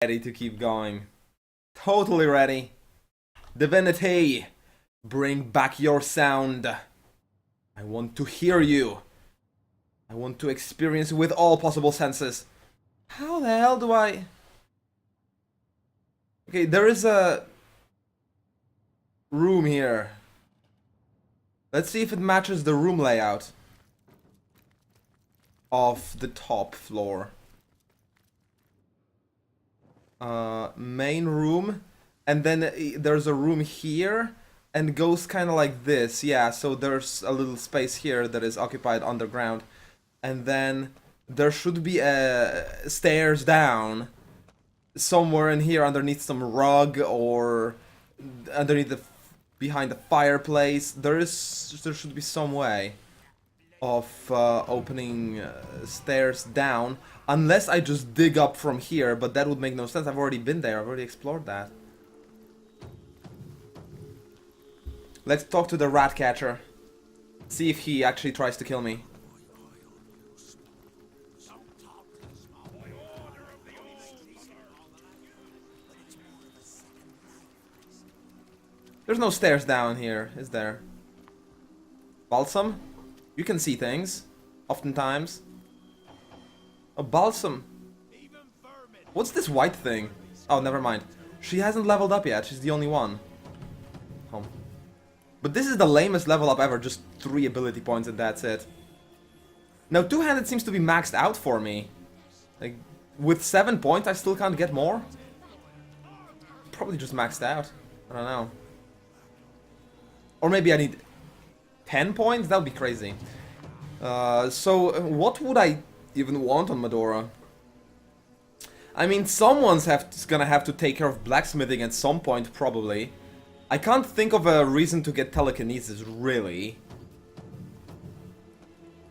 Ready to keep going. Totally ready. Divinity, bring back your sound. I want to hear you. I want to experience with all possible senses. How the hell do I... Okay, there is a room here. Let's see if it matches the room layout of the top floor. Main room, and then there's a room here, and goes kind of like this. Yeah, so there's a little space here that is occupied underground, and then there should be stairs down somewhere in here underneath some rug or underneath behind the fireplace. There should be some way of opening stairs down, unless I just dig up from here, but that would make no sense. I've already been there, I've already explored that. Let's talk to the rat catcher. See if he actually tries to kill me. There's no stairs down here, is there? Balsam? You can see things, oftentimes. A balsam. What's this white thing? Oh, never mind. She hasn't leveled up yet. She's the only one. Oh. But this is the lamest level up ever. Just 3 ability points and that's it. Now, two-handed seems to be maxed out for me. Like, with 7 points, I still can't get more? Probably just maxed out. I don't know. Or maybe I need 10 points? That would be crazy. So, what would I even want on Medora? I mean, someone's gonna have to take care of blacksmithing at some point, probably. I can't think of a reason to get telekinesis, really.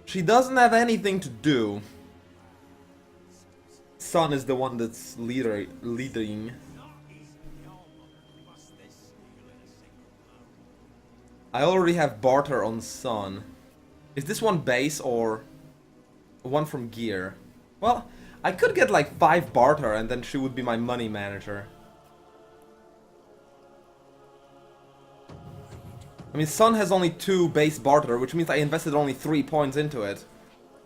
She doesn't have anything to do. Sun is the one that's leading. I already have barter on Sun. Is this one base or one from gear? Well, I could get like 5 barter and then she would be my money manager. I mean, Sun has only 2 base barter, which means I invested only 3 points into it.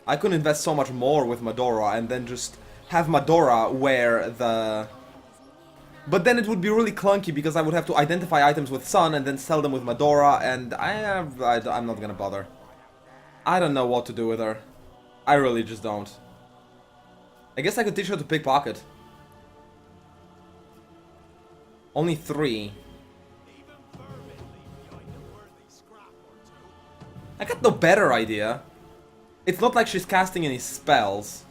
I could invest so much more with Medora and then just have Medora wear the... But then it would be really clunky because I would have to identify items with Sun and then sell them with Medora, and I'm not gonna bother. I don't know what to do with her. I really just don't. I guess I could teach her to pickpocket. Only 3. I got no better idea. It's not like she's casting any spells.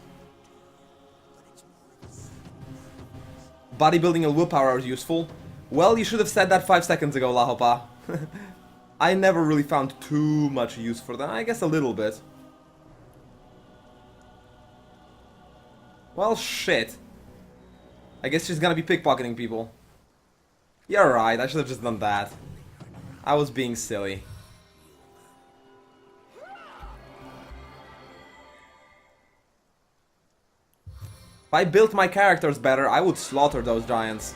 Bodybuilding and willpower are useful. Well, you should have said that 5 seconds ago, Lahopa. I never really found too much use for them. I guess a little bit. Well, shit. I guess she's gonna be pickpocketing people. You're right, I should have just done that. I was being silly. If I built my characters better, I would slaughter those giants.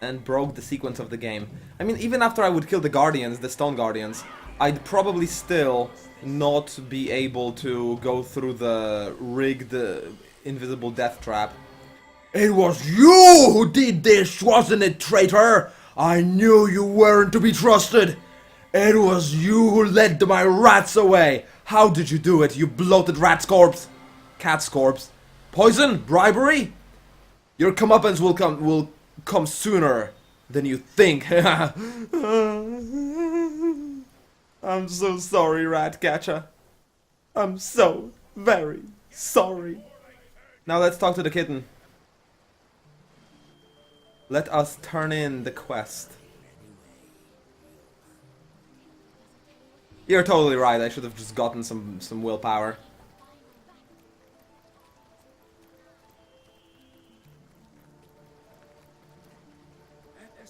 And broke the sequence of the game. I mean, even after I would kill the Guardians, the Stone Guardians, I'd probably still not be able to go through the rigged invisible death trap. It was you who did this, wasn't it, traitor? I knew you weren't to be trusted. It was you who led my rats away. How did you do it, you bloated rat's corpse? Cat's corpse. Poison? Bribery? Your comeuppance will come sooner than you think. I'm so sorry, Ratcatcher. I'm so very sorry. Now let's talk to the kitten. Let us turn in the quest. You're totally right, I should have just gotten some willpower.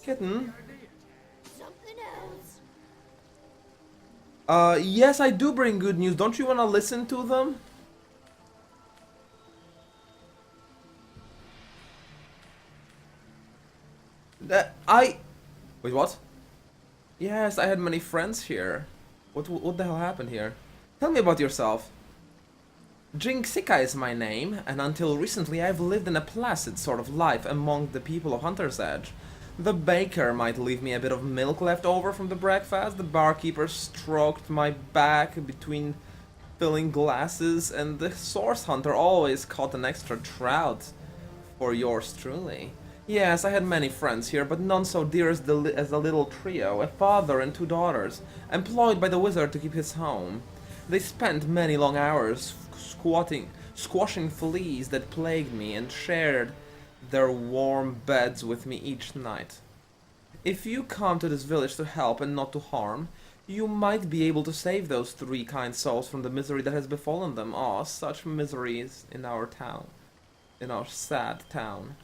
Kitten? Something else. Yes, I do bring good news. Don't you want to listen to them? I... Wait, what? Yes, I had many friends here. What the hell happened here? Tell me about yourself. Jinxika is my name, and until recently I've lived in a placid sort of life among the people of Hunter's Edge. The baker might leave me a bit of milk left over from the breakfast, the barkeeper stroked my back between filling glasses, and the source hunter always caught an extra trout for yours truly. Yes, I had many friends here, but none so dear as the little trio, a father and two daughters, employed by the wizard to keep his home. They spent many long hours squashing fleas that plagued me, and shared their warm beds with me each night. If you come to this village to help and not to harm, you might be able to save those three kind souls from the misery that has befallen them. Ah, such miseries in our town. In our sad town.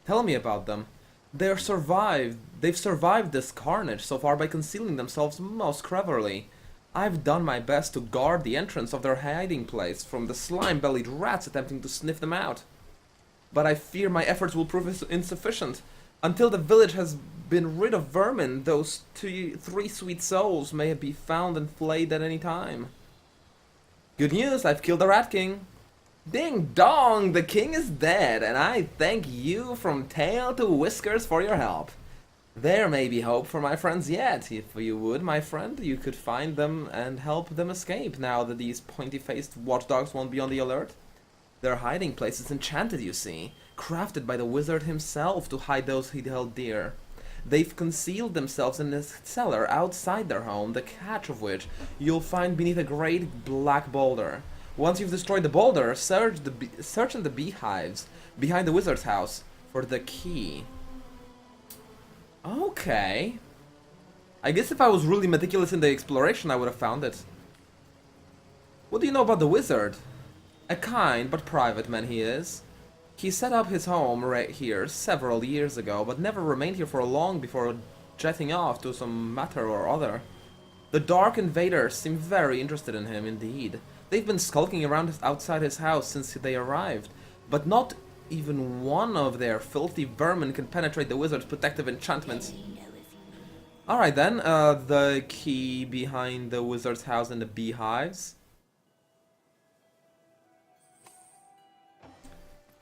Tell me about them. They've survived this carnage so far by concealing themselves most cleverly. I've done my best to guard the entrance of their hiding place from the slime-bellied rats attempting to sniff them out. But I fear my efforts will prove insufficient. Until the village has been rid of vermin, those three sweet souls may be found and flayed at any time. Good news, I've killed the Rat King. Ding dong, the king is dead, and I thank you from tail to whiskers for your help. There may be hope for my friends yet. If you would, my friend, you could find them and help them escape now that these pointy-faced watchdogs won't be on the alert. Their hiding place is enchanted, you see, crafted by the wizard himself to hide those he held dear. They've concealed themselves in a cellar outside their home, the catch of which you'll find beneath a great black boulder. Once you've destroyed the boulder, search in the beehives behind the wizard's house for the key. Okay. I guess if I was really meticulous in the exploration, I would have found it. What do you know about the wizard? A kind but private man he is. He set up his home right here several years ago, but never remained here for long before jetting off to some matter or other. The Dark Invaders seem very interested in him indeed. They've been skulking around outside his house since they arrived, but not even one of their filthy vermin can penetrate the wizard's protective enchantments. Alright then, the key behind the wizard's house and the beehives.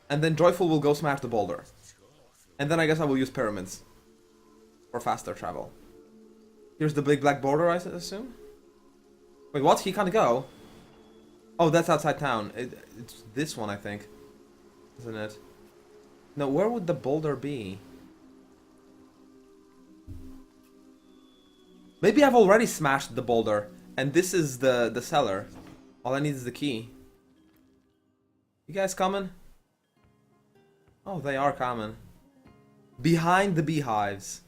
And then Joyful will go smash the boulder. And then I guess I will use pyramids. For faster travel. Here's the big black boulder, I assume? Wait, what? He can't go? Oh, that's outside town. It's this one, I think. Isn't it? No, where would the boulder be? Maybe I've already smashed the boulder, and this is the cellar. All I need is the key. You guys coming? Oh, they are coming. Behind the beehives.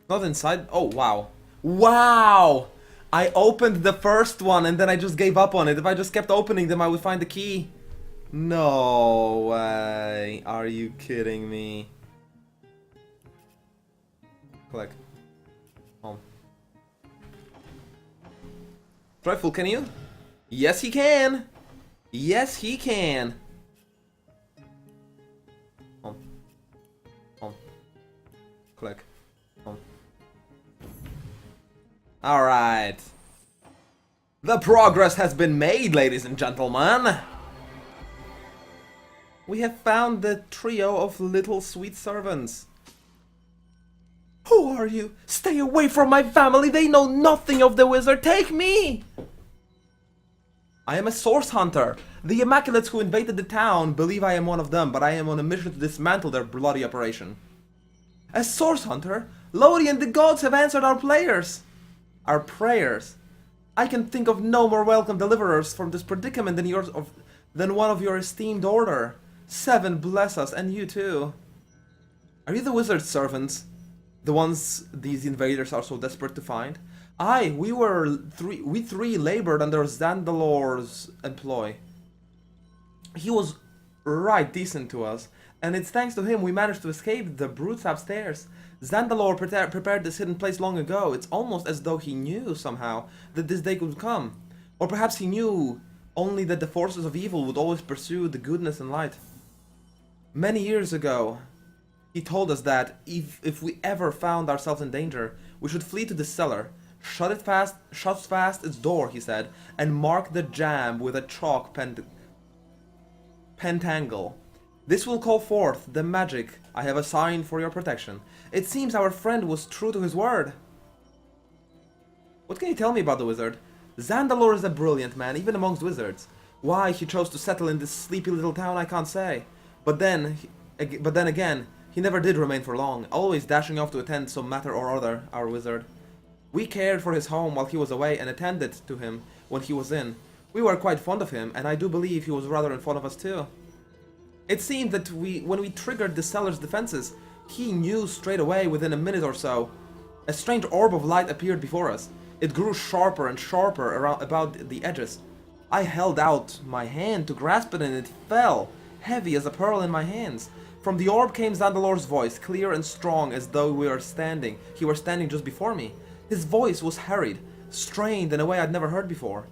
Not inside. Oh, wow. Wow! I opened the first one and then I just gave up on it. If I just kept opening them, I would find the key. No way. Are you kidding me? Click. Home. Joyful, can you? Yes, he can. Yes, he can. Home. Home. Click. Home. Alright. The progress has been made, ladies and gentlemen. We have found the trio of little sweet servants. Who are you? Stay away from my family. They know nothing of the wizard. Take me! I am a source hunter. The Immaculates who invaded the town believe I am one of them, but I am on a mission to dismantle their bloody operation. A source hunter? Lodi and the gods have answered our prayers. Our prayers. I can think of no more welcome deliverers from this predicament than one of your esteemed order. 7 bless us, and you too. Are you the wizard's servants? The ones these invaders are so desperate to find? Aye, we three labored under Zandalor's employ. He was right decent to us, and it's thanks to him we managed to escape the brutes upstairs. Zandalor prepared this hidden place long ago. It's almost as though he knew somehow that this day could come. Or perhaps he knew only that the forces of evil would always pursue the goodness and light. Many years ago, he told us that if we ever found ourselves in danger, we should flee to the cellar, shut fast its door, he said, and mark the jam with a chalk pentangle. This will call forth the magic I have assigned for your protection. It seems our friend was true to his word. What can you tell me about the wizard? Zandalor is a brilliant man, even amongst wizards. Why he chose to settle in this sleepy little town I can't say. But then again, he never did remain for long, always dashing off to attend some matter or other, our wizard. We cared for his home while he was away and attended to him when he was in. We were quite fond of him, and I do believe he was rather fond of us too. It seemed that when we triggered the cellar's defenses, he knew straight away within a minute or so. A strange orb of light appeared before us. It grew sharper and sharper about the edges. I held out my hand to grasp it and it fell, heavy as a pearl in my hands. From the orb came Zandalor's voice, clear and strong as though he were standing just before me. His voice was hurried, strained in a way I'd never heard before.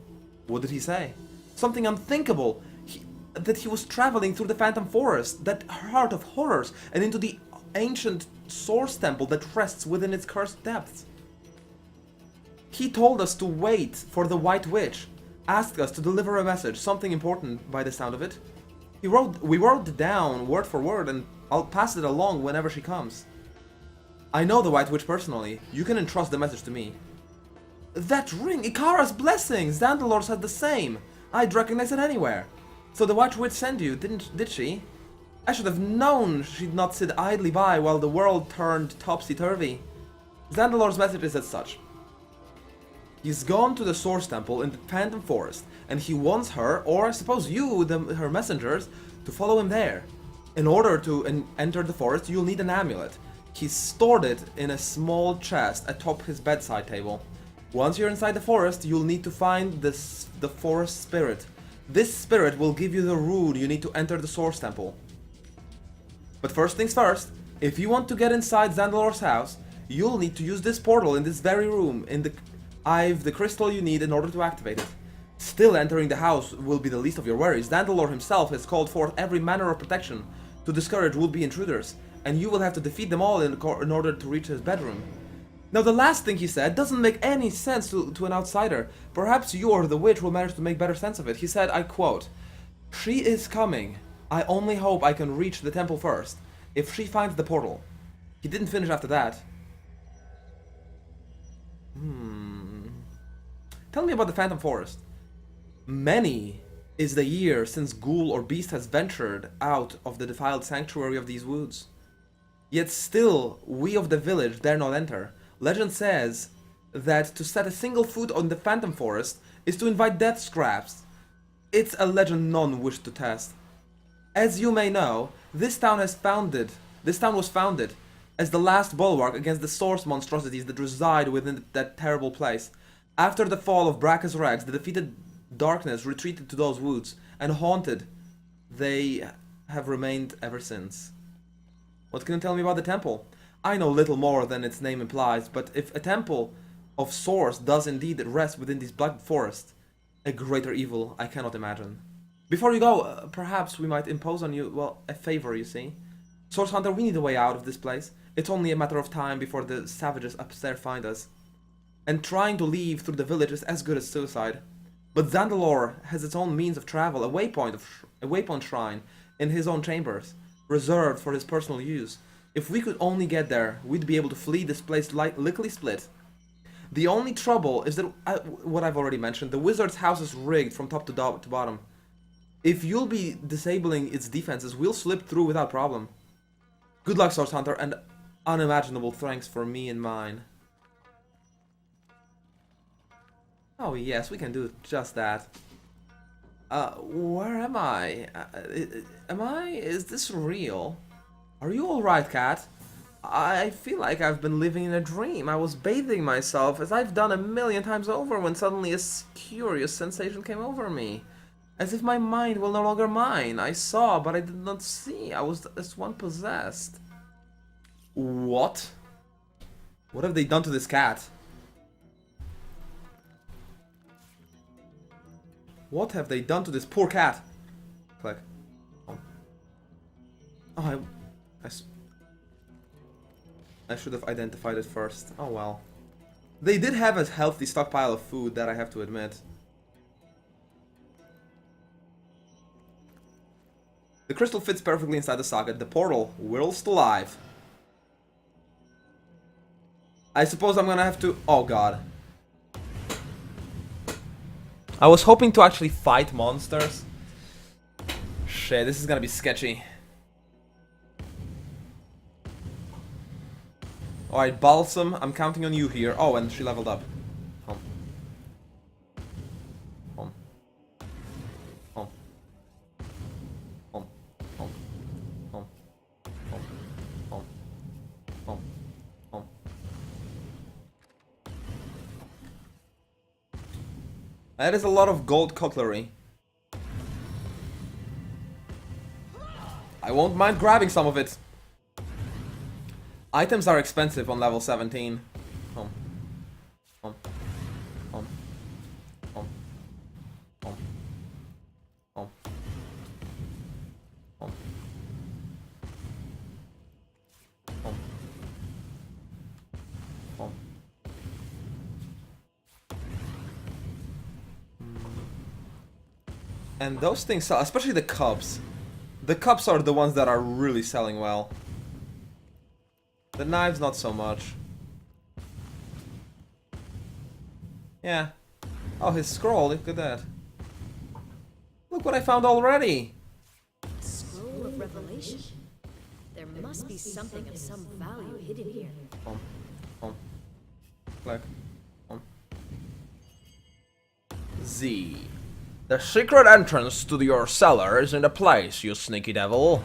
What did he say? Something unthinkable. That he was traveling through the Phantom Forest, that heart of horrors, and into the ancient source temple that rests within its cursed depths. He told us to wait for the White Witch, asked us to deliver a message, something important by the sound of it. We wrote it down word for word, and I'll pass it along whenever she comes. I know the White Witch personally. You can entrust the message to me. That ring! Ikara's blessing! Zandalor said the same! I'd recognize it anywhere. So the White Witch sent you, did she? I should have known she'd not sit idly by while the world turned topsy-turvy. Zandalor's message is as such. He's gone to the Source Temple in the Phantom Forest, and he wants her, or I suppose you, her messengers, to follow him there. In order to enter the forest, you'll need an amulet. He's stored it in a small chest atop his bedside table. Once you're inside the forest, you'll need to find the forest spirit. This spirit will give you the rune you need to enter the Source Temple. But first things first, if you want to get inside Zandalor's house, you'll need to use this portal in this very room. I've the crystal you need in order to activate it. Still, entering the house will be the least of your worries. Zandalor himself has called forth every manner of protection to discourage would-be intruders, and you will have to defeat them all in order to reach his bedroom. Now, the last thing he said doesn't make any sense to an outsider. Perhaps you or the witch will manage to make better sense of it. He said, I quote, "She is coming. I only hope I can reach the temple first. If she finds the portal." He didn't finish after that. Tell me about the Phantom Forest. Many is the year since ghoul or beast has ventured out of the defiled sanctuary of these woods. Yet still, we of the village dare not enter. Legend says that to set a single foot on the Phantom Forest is to invite death scraps. It's a legend none wish to test. As you may know, this town was founded as the last bulwark against the source monstrosities that reside within that terrible place. After the fall of Bracchus Rex, the defeated darkness retreated to those woods, and haunted they have remained ever since. What can you tell me about the temple? I know little more than its name implies, but if a temple of source does indeed rest within these black forests, a greater evil I cannot imagine. Before you go, perhaps we might impose on you, well, a favor, you see. Source Hunter, we need a way out of this place. It's only a matter of time before the savages upstairs find us. And trying to leave through the village is as good as suicide. But Zandalor has its own means of travel, a waypoint shrine in his own chambers, reserved for his personal use. If we could only get there, we'd be able to flee this place lickety split. The only trouble is that, what I've already mentioned, the wizard's house is rigged from top to bottom. If you'll be disabling its defenses, we'll slip through without problem. Good luck, Source Hunter, and unimaginable thanks for me and mine. Oh yes, we can do just that. Where am I? Is this real? Are you alright, cat? I feel like I've been living in a dream. I was bathing myself, as I've done a million times over, when suddenly a curious sensation came over me. As if my mind will no longer mine. I saw, but I did not see. I was as one possessed. What? What have they done to this cat? What have they done to this poor cat? Click. Oh, I should have identified it first. Oh well. They did have a healthy stockpile of food, that I have to admit. The crystal fits perfectly inside the socket. The portal whirls to life. I suppose I'm gonna have to... Oh god. I was hoping to actually fight monsters. Shit, this is gonna be sketchy. Alright, Balsam, I'm counting on you here. Oh, and she leveled up. Home. Home. Home. Home. Home. Home. Home. Home. Home. Home. That is a lot of gold cutlery. I won't mind grabbing some of it. Items are expensive on level 17. Home. Home. Home. Home. Home. Home. Home. Home. Home. And those things sell, especially the cups. The cups are the ones that are really selling well. The knives, not so much. Yeah. Oh, his scroll, look at that. Look what I found already! Scroll of Revelation. There must be something of some value hidden here. Click. Z. The secret entrance to your cellar is in the place, you sneaky devil.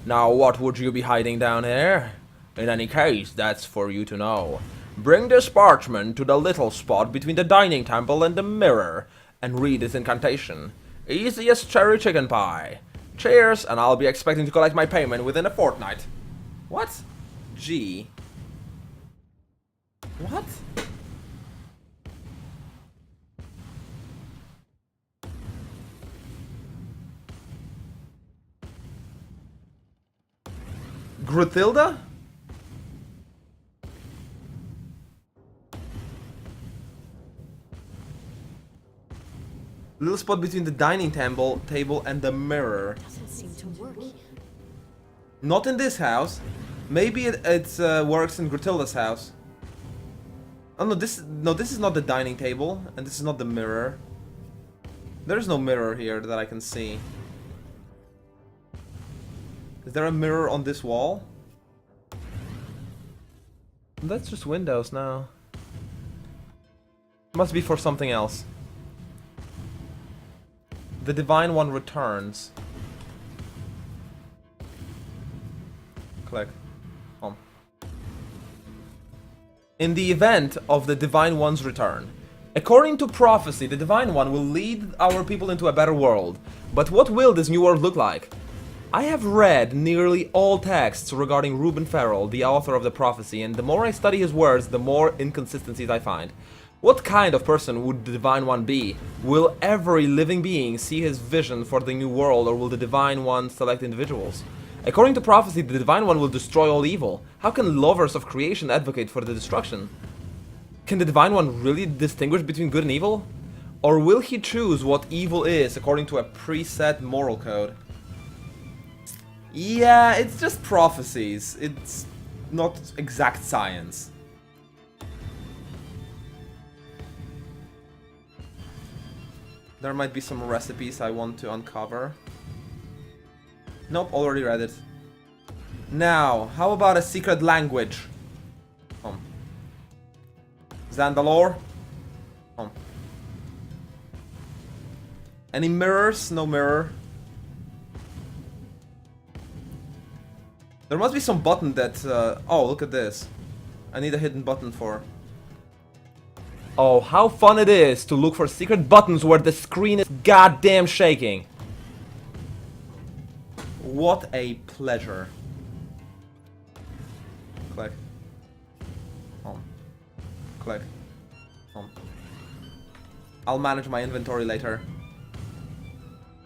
Now what would you be hiding down here? In any case, that's for you to know. Bring this parchment to the little spot between the dining table and the mirror, and read its incantation. Easy as cherry chicken pie. Cheers, and I'll be expecting to collect my payment within a fortnight. What? G. What? Gruntilda? Little spot between the dining table and the mirror. Doesn't seem to work. Not in this house. Maybe it works in Gruntilda's house. Oh no, this is not the dining table, and this is not the mirror. There's no mirror here that I can see. Is there a mirror on this wall? That's just windows now. Must be for something else. The Divine One returns. Click. Home. In the event of the Divine One's return, according to prophecy, the Divine One will lead our people into a better world. But what will this new world look like? I have read nearly all texts regarding Reuben Farrell, the author of the prophecy, and the more I study his words, the more inconsistencies I find. What kind of person would the Divine One be? Will every living being see his vision for the new world, or will the Divine One select individuals? According to prophecy, the Divine One will destroy all evil. How can lovers of creation advocate for the destruction? Can the Divine One really distinguish between good and evil? Or will he choose what evil is according to a preset moral code? Yeah, it's just prophecies. It's not exact science. There might be some recipes I want to uncover. Nope, already read it. Now, how about a secret language? Zandalore? Any mirrors? No mirror. There must be some button that... oh, look at this. I need a hidden button for... Oh, how fun it is to look for secret buttons where the screen is goddamn shaking. What a pleasure. Click. Home. Click. Home. I'll manage my inventory later.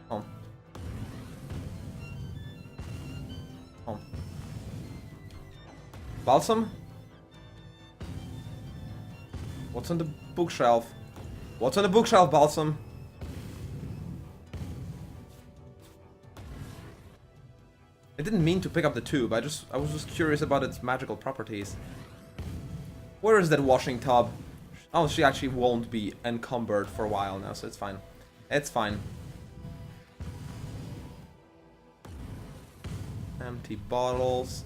Home. Home. Balsam? What's on the bookshelf? What's on the bookshelf, Balsam? I didn't mean to pick up the tube, I was just curious about its magical properties. Where is that washing tub? Oh, she actually won't be encumbered for a while now, so it's fine. It's fine. Empty bottles.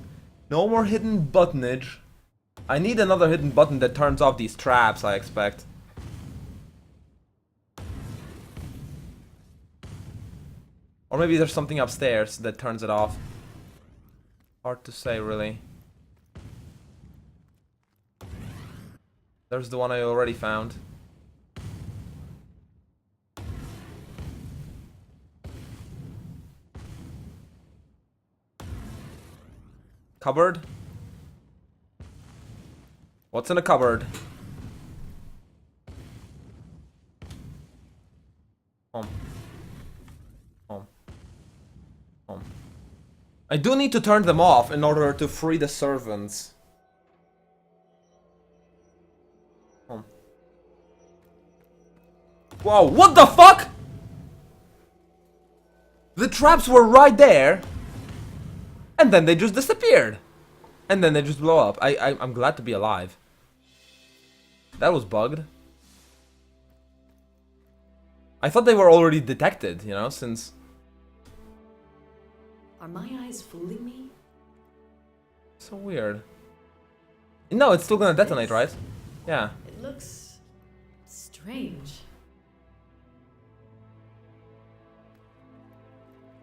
No more hidden buttonage. I need another hidden button that turns off these traps, I expect. Or maybe there's something upstairs that turns it off. Hard to say, really. There's the one I already found. Cupboard? What's in a cupboard? Home. Home. Home. I do need to turn them off in order to free the servants. Home. Whoa, what the fuck? The traps were right there. And then they just disappeared. And then they just blow up. I'm glad to be alive. That was bugged. I thought they were already detected, you know, since... Are my eyes fooling me? So weird. No, it's still gonna detonate, right? Yeah. It looks... strange.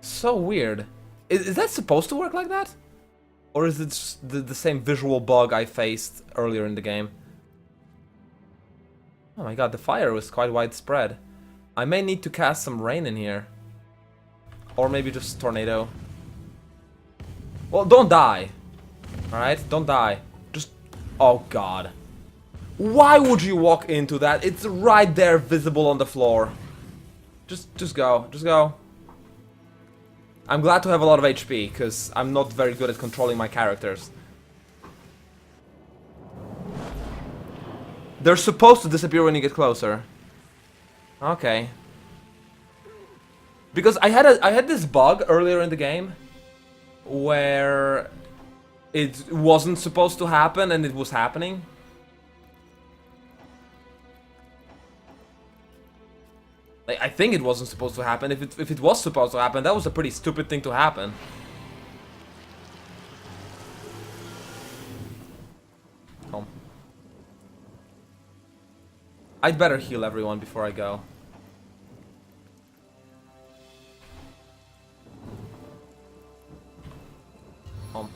So weird. Is that supposed to work like that? Or is it just the same visual bug I faced earlier in the game? Oh my god, the fire was quite widespread. I may need to cast some rain in here. Or maybe just tornado. Well, don't die. Alright? Don't die. Just... Oh god. Why would you walk into that? It's right there visible on the floor. Just go. Just go. I'm glad to have a lot of HP, because I'm not very good at controlling my characters. They're supposed to disappear when you get closer. Okay. Because I had this bug earlier in the game where it wasn't supposed to happen and it was happening. Like, I think it wasn't supposed to happen. If it was supposed to happen, that was a pretty stupid thing to happen. Home. I'd better heal everyone before I go. Home.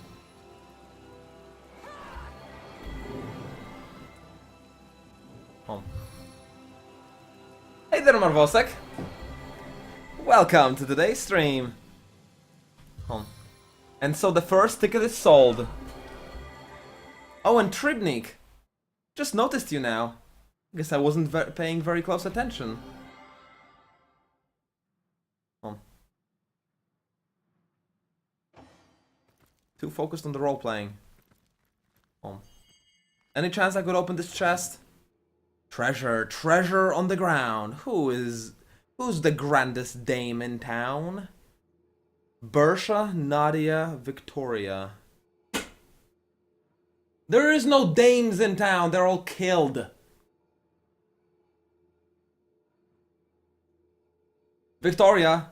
Home. Hey there, Marvosek. Welcome to today's stream. Home. And so the first ticket is sold. Oh, and Tribnik. Just noticed you now. Guess I wasn't paying very close attention. Home. Too focused on the role-playing. Home. Any chance I could open this chest? Treasure, treasure on the ground. Who's the grandest dame in town? Bersha, Nadia, Victoria. There is no dames in town, they're all killed. Victoria.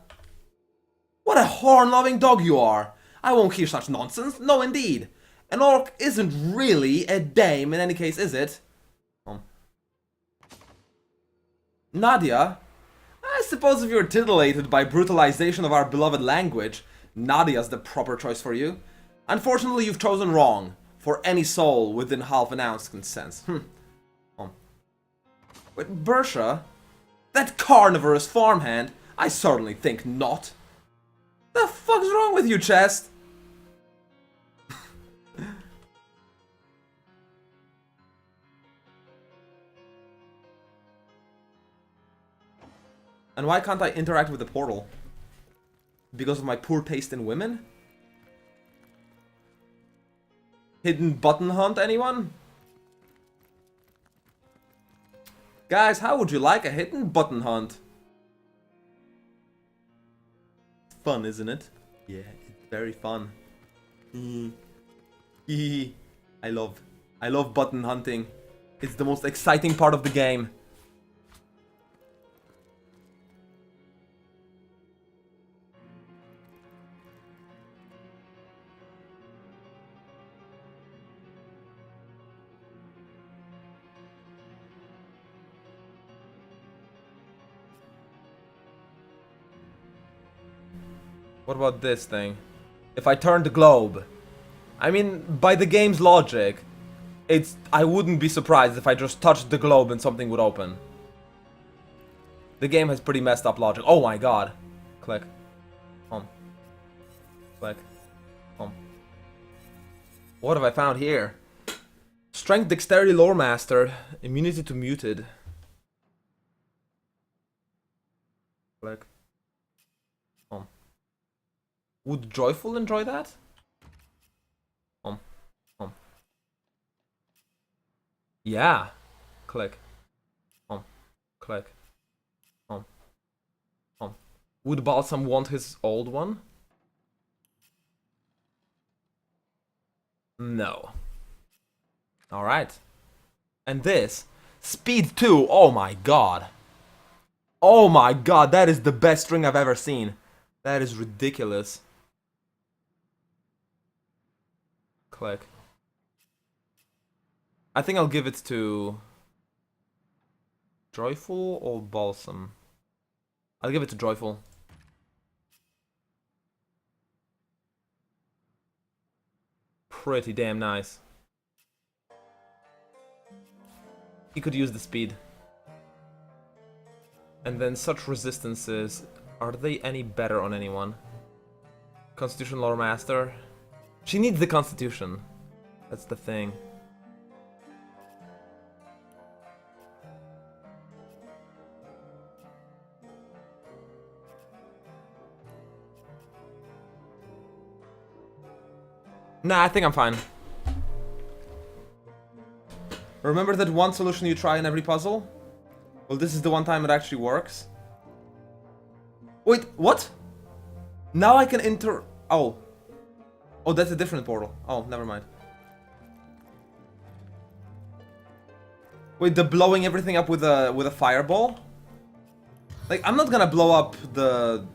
What a horn-loving dog you are. I won't hear such nonsense, no indeed. An orc isn't really a dame in any case, is it? Nadia? I suppose if you're titillated by brutalization of our beloved language, Nadia's the proper choice for you. Unfortunately, you've chosen wrong, for any soul within half an ounce consents. Wait, Bersha? That carnivorous farmhand? I certainly think not. The fuck's wrong with you, Chest? And why can't I interact with the portal? Because of my poor taste in women? Hidden button hunt, anyone? Guys, how would you like a hidden button hunt? Fun, isn't it? Yeah, it's very fun. I love button hunting. It's the most exciting part of the game. What about this thing? If I turn the globe. I mean, by the game's logic, I wouldn't be surprised if I just touched the globe and something would open. The game has pretty messed up logic. Oh my god. Click. Home. Click. Home. What have I found here? Strength, Dexterity, Lore Master. Immunity to Muted. Click. Home. Would Joyful enjoy that? Home. Home. Yeah. Click. Home. Click. Home. Home. Would Balsam want his old one? No. Alright. And this. Speed 2. Oh my god. Oh my god, that is the best string I've ever seen. That is ridiculous. Click. I think I'll give it to Joyful or Balsam. I'll give it to Joyful. Pretty damn nice. He could use the speed. And then such resistances, are they any better on anyone? Constitution Lore Master. She needs the Constitution. That's the thing. Nah, I think I'm fine. Remember that one solution you try in every puzzle? Well, this is the one time it actually works. Wait, what? Now I can enter... Oh. Oh, that's a different portal. Oh, never mind. Wait, the blowing everything up with a fireball? Like, I'm not gonna blow up the...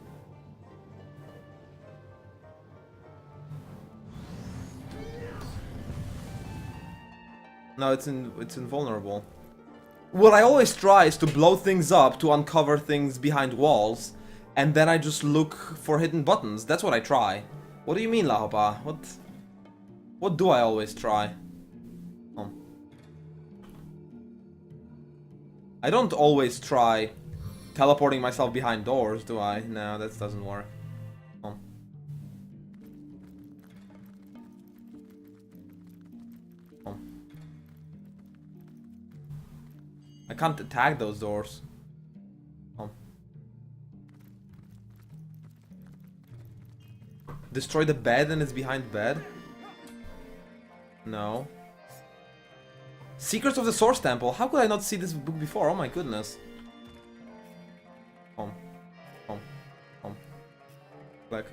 No, it's invulnerable. What I always try is to blow things up to uncover things behind walls, and then I just look for hidden buttons. That's what I try. What do you mean, Lahopa? What do I always try? Oh. I don't always try teleporting myself behind doors, do I? No, that doesn't work. Oh. Oh. I can't attack those doors. Oh. Destroy the bed and it's behind bed? No. Secrets of the Source Temple. How could I not see this book before? Oh my goodness. Home. Home. Home. Click.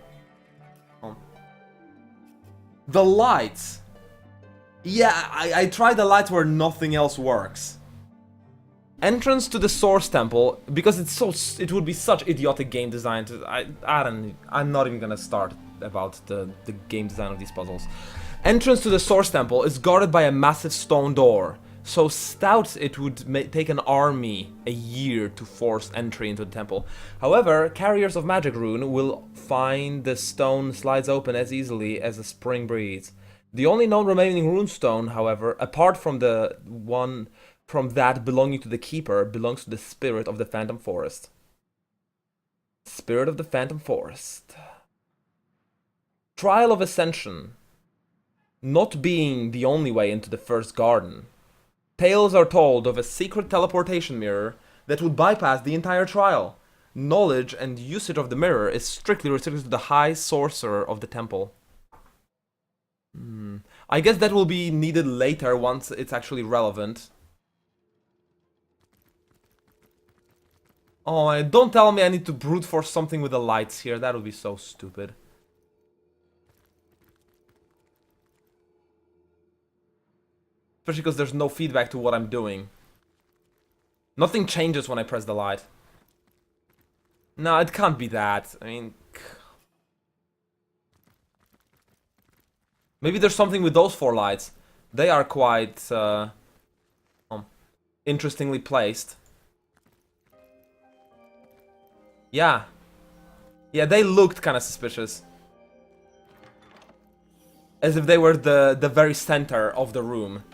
Home. The lights. Yeah, I tried the lights where nothing else works. Entrance to the Source Temple, because it would be such idiotic game design to, I'm not even gonna start about the game design of these puzzles. Entrance to the Source Temple is guarded by a massive stone door, so stout it would take an army a year to force entry into the temple. However, carriers of magic rune will find the stone slides open as easily as a spring breeze. The only known remaining rune stone, however, apart from the one from that belonging to the Keeper belongs to the spirit of the Phantom Forest. Spirit of the Phantom Forest. Trial of Ascension. Not being the only way into the first garden. Tales are told of a secret teleportation mirror that would bypass the entire trial. Knowledge and usage of the mirror is strictly restricted to the High Sorcerer of the temple. I guess that will be needed later once it's actually relevant. Oh, don't tell me I need to brute force something with the lights here. That would be so stupid. Especially because there's no feedback to what I'm doing. Nothing changes when I press the light. No, it can't be that. I mean... Maybe there's something with those 4 lights. They are quite... interestingly placed. Yeah. Yeah, they looked kind of suspicious. As if they were the very center of the room.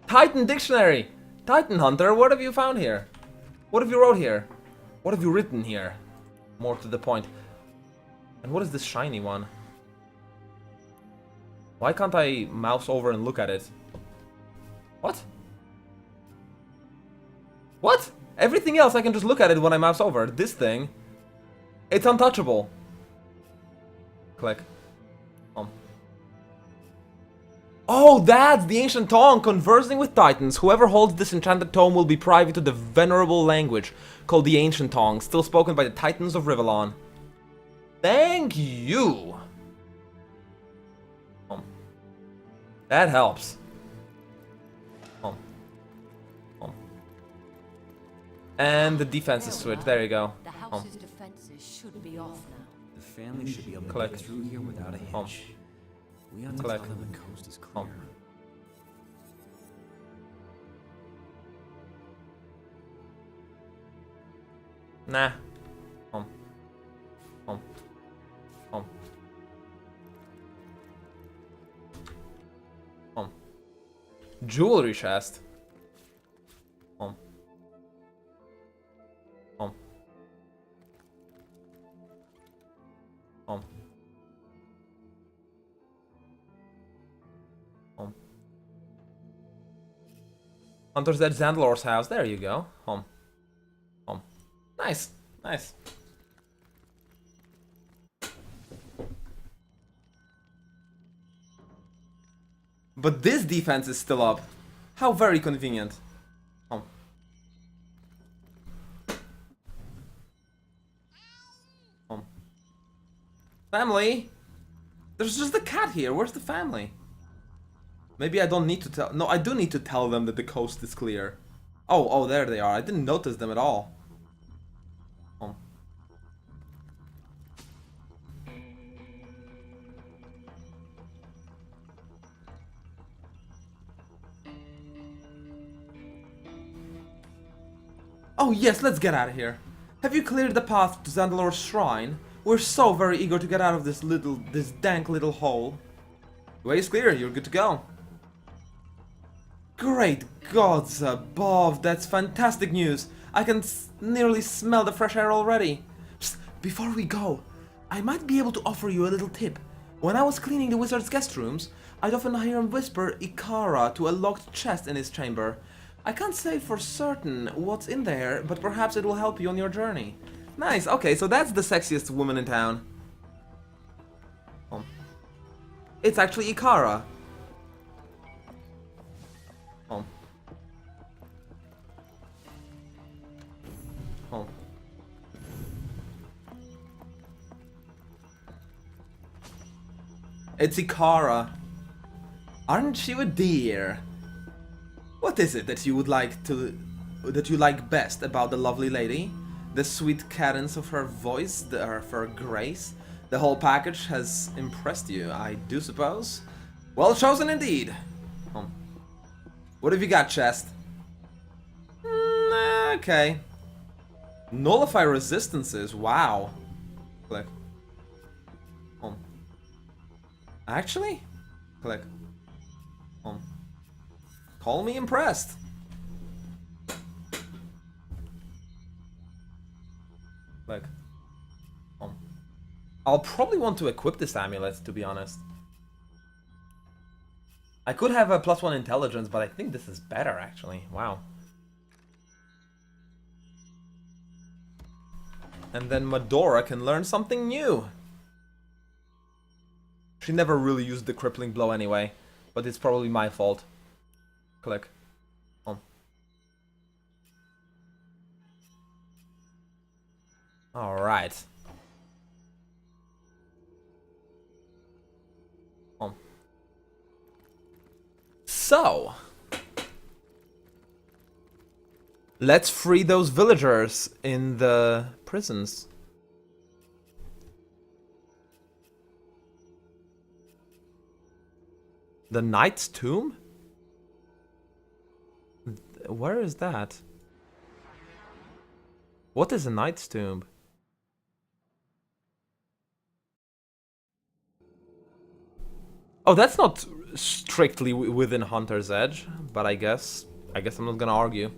Titan Dictionary! Titan Hunter, what have you found here? What have you wrote here? What have you written here? More to the point. And what is this shiny one? Why can't I mouse over and look at it? What? What? Everything else I can just look at it when I mouse over. This thing, it's untouchable. Click. Oh, that's the ancient tongue conversing with titans. Whoever holds this enchanted tome will be privy to the venerable language called the ancient tongue, still spoken by the titans of Rivellon. Thank you. That helps. And the defense is switched. There you go. The house's defenses should be off now. The family should be able to Click. get through here without a hitch. We have to Click. tell them the coast is clear. Nah. Jewelry chest. Hunter's at Zandalor's house. There you go. Nice. Nice. But this defense is still up. How very convenient. Family? There's just a cat here. Where's the family? Maybe I don't need to tell... No, I do need to tell them that the coast is clear. Oh, there they are. I didn't notice them at all. Oh yes, let's get out of here. Have you cleared the path to Zandalor's shrine? We're so very eager to get out of this dank little hole. The way is clear, you're good to go. Great gods above, that's fantastic news. I can nearly smell the fresh air already. Psst, before we go, I might be able to offer you a little tip. When I was cleaning the wizard's guest rooms, I'd often hear him whisper Ikara to a locked chest in his chamber. I can't say for certain what's in there, but perhaps it will help you on your journey. Nice, okay, so that's the sexiest woman in town. It's actually Ikara. It's Ikara. Aren't you a dear? What is it that you would that you like best about the lovely lady? The sweet cadence of her voice, of her grace? The whole package has impressed you, I do suppose? Well chosen indeed. What have you got, chest? Okay. Nullify resistances, wow. Click. Actually? Click. Call me impressed. Like, I'll probably want to equip this amulet, to be honest. I could have a +1 intelligence, but I think this is better, actually. Wow. And then Medora can learn something new. She never really used the crippling blow anyway, but it's probably my fault. Click. Alright. So, let's free those villagers in the prisons. The Knight's Tomb? Where is that? What is a Knight's Tomb? Oh, that's not strictly within Hunter's Edge, but I guess I'm not gonna argue.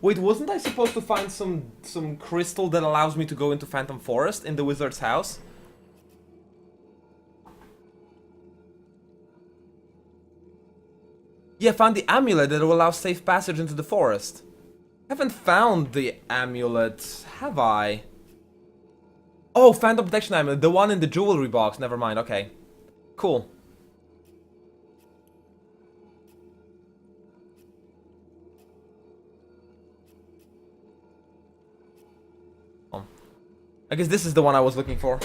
Wait, wasn't I supposed to find some crystal that allows me to go into Phantom Forest in the wizard's house? Yeah, I found the amulet that will allow safe passage into the forest. Haven't found the amulet, have I? Oh, Phantom Protection Amulet, the one in the jewelry box. Never mind, okay. Cool. I guess this is the one I was looking for.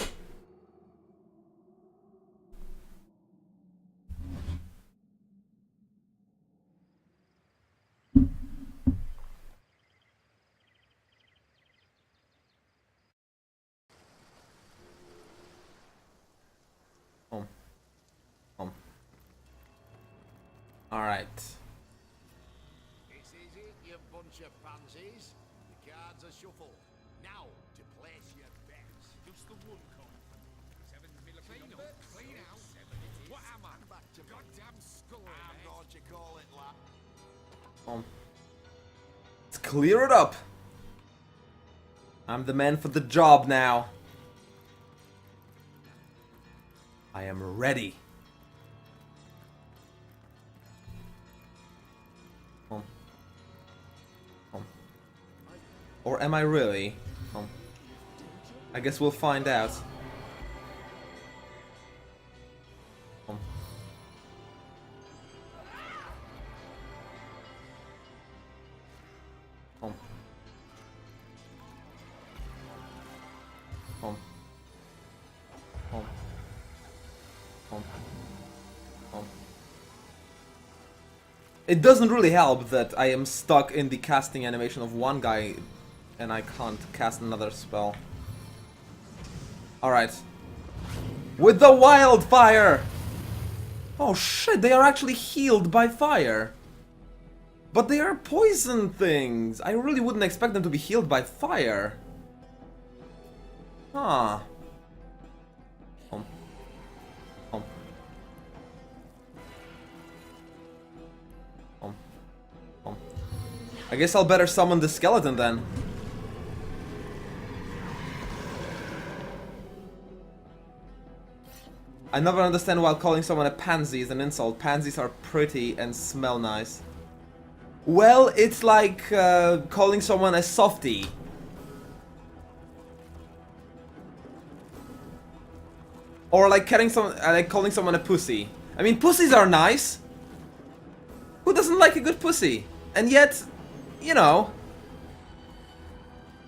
Alright. It's easy, you bunch of pansies. The cards are shuffled. Now, to place your bets. Does the one come? 7 million number. Clean out. What am I? Back to goddamn skull. I'm going to call it, lad. Let's clear it up. I'm the man for the job now. I am ready. Or am I really? I guess we'll find out. It doesn't really help that I am stuck in the casting animation of one guy and I can't cast another spell. Alright. With the wildfire! Oh shit, they are actually healed by fire. But they are poison things. I really wouldn't expect them to be healed by fire. Huh. I guess I'll better summon the skeleton then. I never understand why calling someone a pansy is an insult. Pansies are pretty and smell nice. Well, it's like calling someone a softie. Or like calling someone a pussy. I mean, pussies are nice. Who doesn't like a good pussy? And yet, you know,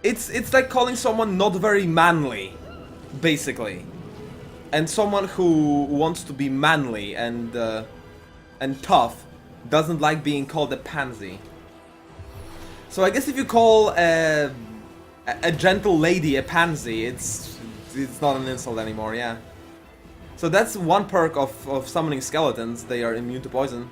it's like calling someone not very manly, basically. And someone who wants to be manly and tough doesn't like being called a pansy. So I guess if you call a gentle lady a pansy, it's not an insult anymore, yeah. So that's one perk of summoning skeletons. They are immune to poison.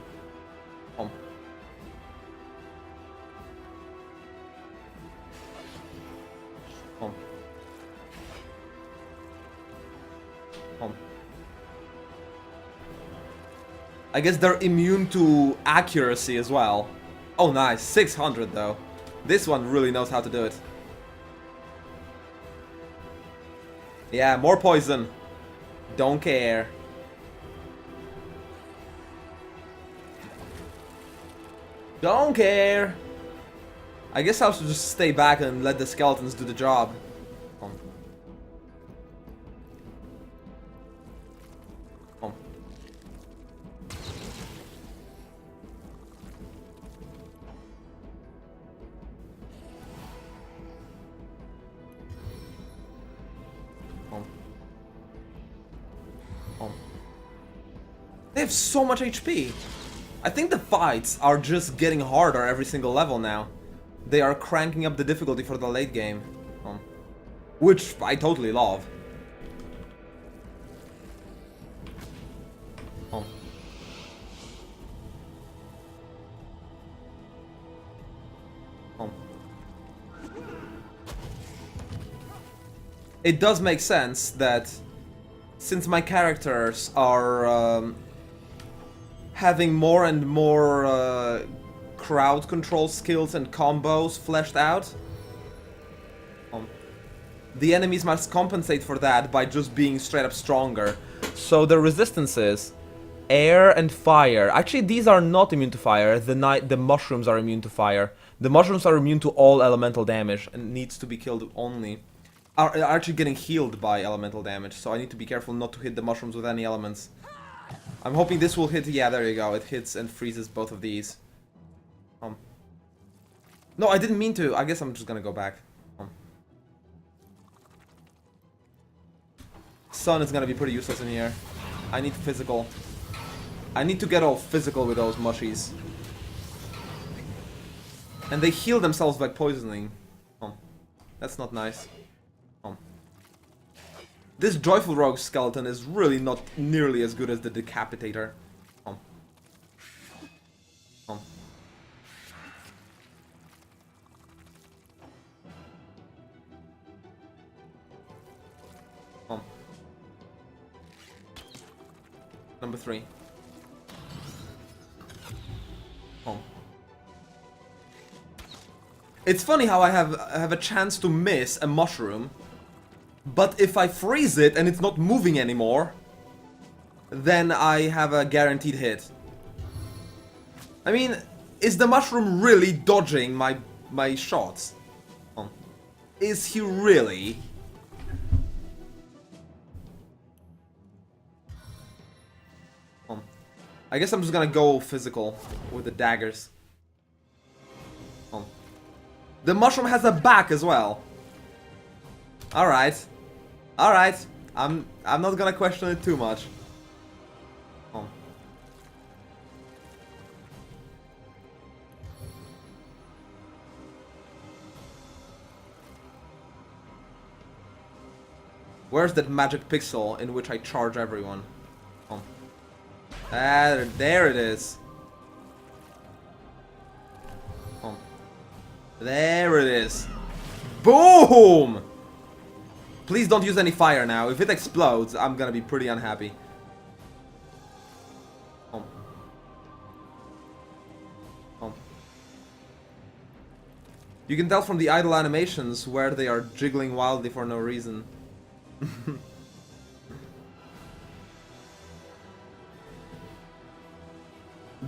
I guess they're immune to accuracy as well. Oh, nice. 600, though. This one really knows how to do it. Yeah, more poison. Don't care. Don't care. I guess I'll just stay back and let the skeletons do the job. Come on. Come on. Come on. Come on. They have so much HP. I think the fights are just getting harder every single level now. They are cranking up the difficulty for the late game. Which I totally love. It does make sense that since my characters are having more and more crowd control skills and combos fleshed out, the enemies must compensate for that by just being straight up stronger. So the resistances, air and fire. Actually, these are not immune to fire. The mushrooms are immune to fire. The mushrooms are immune to all elemental damage and needs to be killed only. Are actually getting healed by elemental damage, so I need to be careful not to hit the mushrooms with any elements. I'm hoping this will hit. Yeah, there you go. It hits and freezes both of these. No, I didn't mean to. I guess I'm just gonna go back. Sun is gonna be pretty useless in here. I need physical. I need to get all physical with those mushies. And they heal themselves by poisoning. That's not nice. This Joyful Rogue skeleton is really not nearly as good as the Decapitator. Number 3. It's funny how I have a chance to miss a mushroom, but if I freeze it and it's not moving anymore, then I have a guaranteed hit. I mean, is the mushroom really dodging my shots? Is he really? I guess I'm just gonna go physical with the daggers. The mushroom has a back as well. Alright. Alright. I'm not gonna question it too much. Where's that magic pixel in which I charge everyone? There it is. There it is. Boom! Please don't use any fire now. If it explodes, I'm gonna be pretty unhappy. You can tell from the idle animations where they are jiggling wildly for no reason.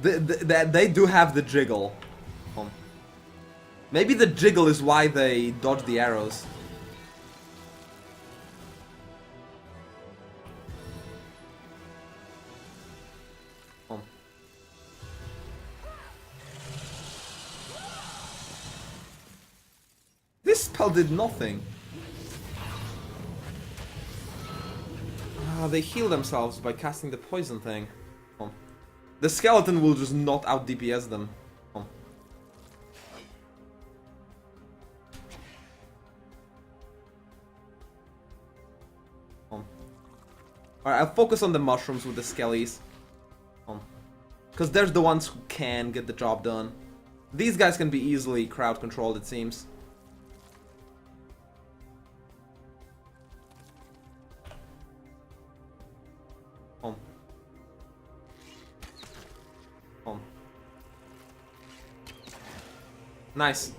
They do have the jiggle. Maybe the jiggle is why they dodge the arrows. This spell did nothing. They heal themselves by casting the poison thing. The skeleton will just not out DPS them. Alright, I'll focus on the mushrooms with the skellies. Because they're the ones who can get the job done. These guys can be easily crowd controlled, it seems. Nice.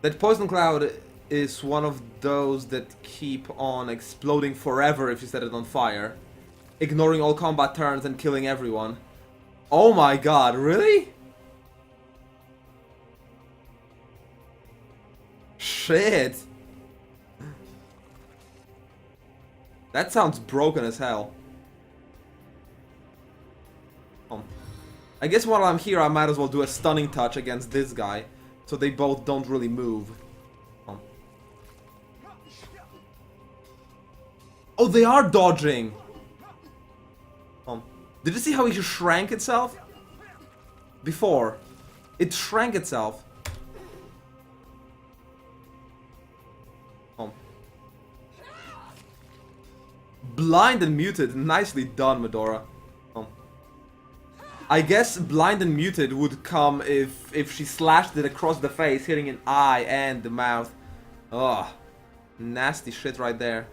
That poison cloud is one of those that keep on exploding forever if you set it on fire. Ignoring all combat turns and killing everyone. Oh my god, really? Shit. That sounds broken as hell. I guess while I'm here I might as well do a stunning touch against this guy, so they both don't really move. Oh, they are dodging! Did you see how it shrank itself? Before. It shrank itself. Blind and muted. Nicely done, Medora. I guess blind and muted would come if she slashed it across the face, hitting an eye and the mouth. Ugh. Nasty shit right there.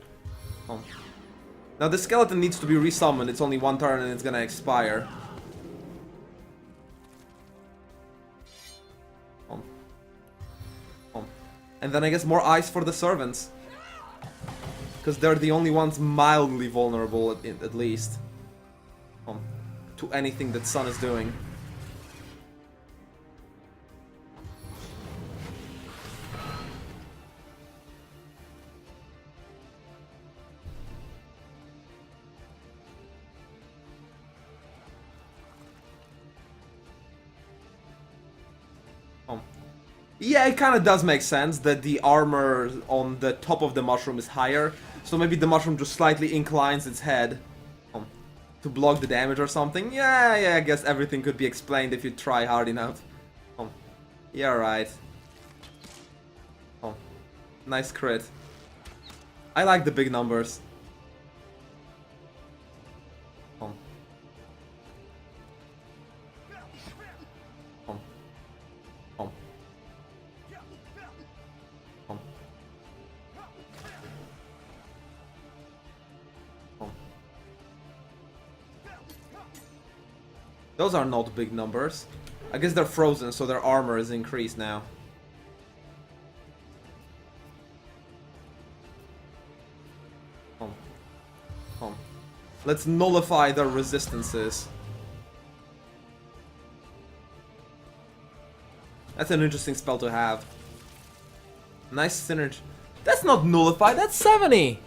Now the skeleton needs to be resummoned. It's only one turn and it's gonna expire. And then I guess more ice for the servants. Because they're the only ones mildly vulnerable, at least. To anything that Sun is doing. Yeah, it kind of does make sense that the armor on the top of the mushroom is higher. So maybe the mushroom just slightly inclines its head to block the damage or something. Yeah, I guess everything could be explained if you try hard enough. Yeah, right. Nice crit. I like the big numbers. Those are not big numbers. I guess they're frozen, so their armor is increased now. Let's nullify their resistances. That's an interesting spell to have. Nice synergy. That's not nullify, that's 70!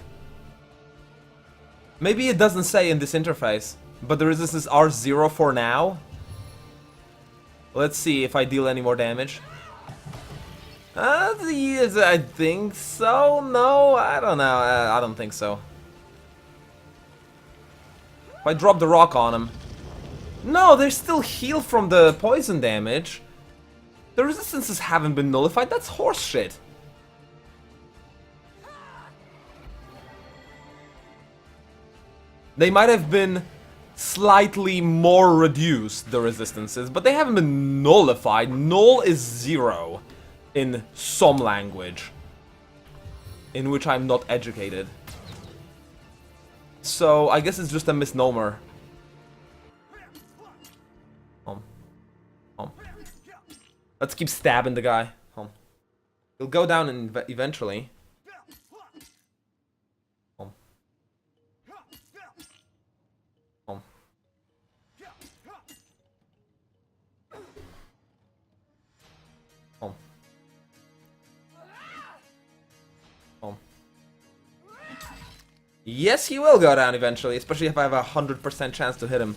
Maybe it doesn't say in this interface. But the resistance are 0 for now. Let's see if I deal any more damage. Yes, I think so. No, I don't know. I don't think so. If I drop the rock on him. No, they're still healed from the poison damage. The resistances haven't been nullified. That's horse shit. They might have been slightly more reduced, the resistances, but they haven't been nullified. Null is 0 in some language in which I'm not educated. So I guess it's just a misnomer. Let's keep stabbing the guy. He'll go down eventually. Yes, he will go down eventually, especially if I have a 100% chance to hit him.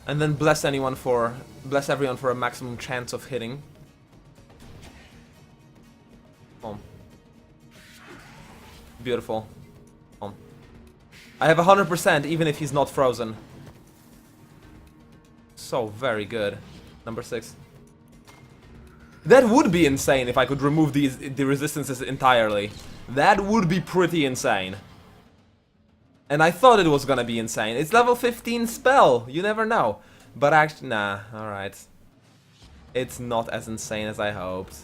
And then bless everyone for a maximum chance of hitting. Beautiful. I have 100% even if he's not frozen. So very good. Number 6. That would be insane if I could remove the resistances entirely. That would be pretty insane. And I thought it was gonna be insane. It's level 15 spell. You never know. But actually, nah. Alright. It's not as insane as I hoped.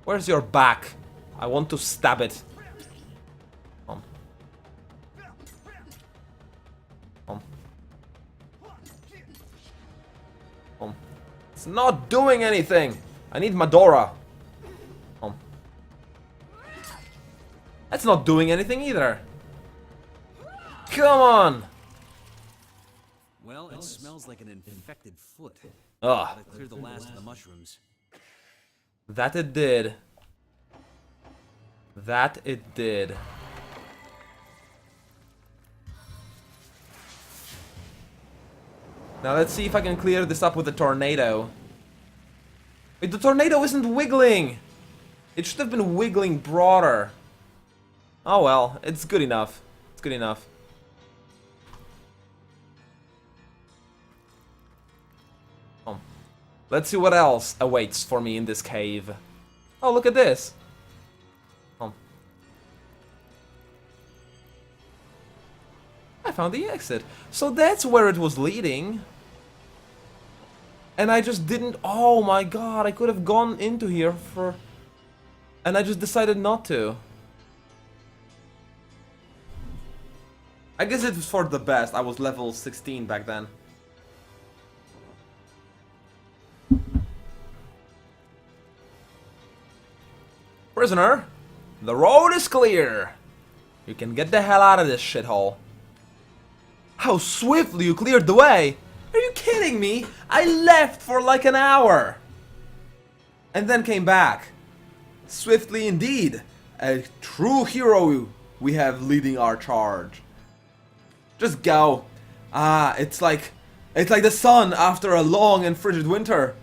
Where's your back? I want to stab it. Come. Come. Come. It's not doing anything. I need Madora. Come. That's not doing anything either. Come on. Well, it smells like an infected foot. Ugh. Gotta clear the last of the mushrooms. That it did. That it did. Now let's see if I can clear this up with the tornado. Wait, the tornado isn't wiggling! It should have been wiggling broader. Oh well, it's good enough. It's good enough. Let's see what else awaits for me in this cave. Oh, look at this. I found the exit. So that's where it was leading. And I just didn't... Oh my god, I could have gone into here for... And I just decided not to. I guess it was for the best. I was level 16 back then. Prisoner, the road is clear. You can get the hell out of this shithole. How swiftly you cleared the way! Are you kidding me? I left for like an hour. And then came back. Swiftly indeed. A true hero we have leading our charge. Just go. It's like the sun after a long and frigid winter.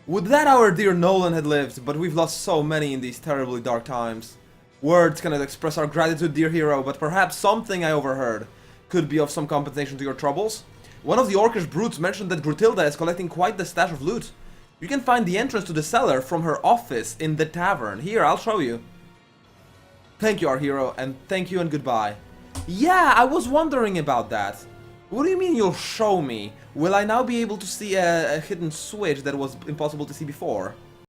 Would that our dear Nolan had lived, but we've lost so many in these terribly dark times. Words cannot express our gratitude, dear hero, but perhaps something I overheard could be of some compensation to your troubles. One of the orcish brutes mentioned that Grutilda is collecting quite the stash of loot. You can find the entrance to the cellar from her office in the tavern. Here, I'll show you. Thank you, our hero, and thank you and goodbye. Yeah, I was wondering about that. What do you mean you'll show me? Will I now be able to see a hidden switch that was impossible to see before?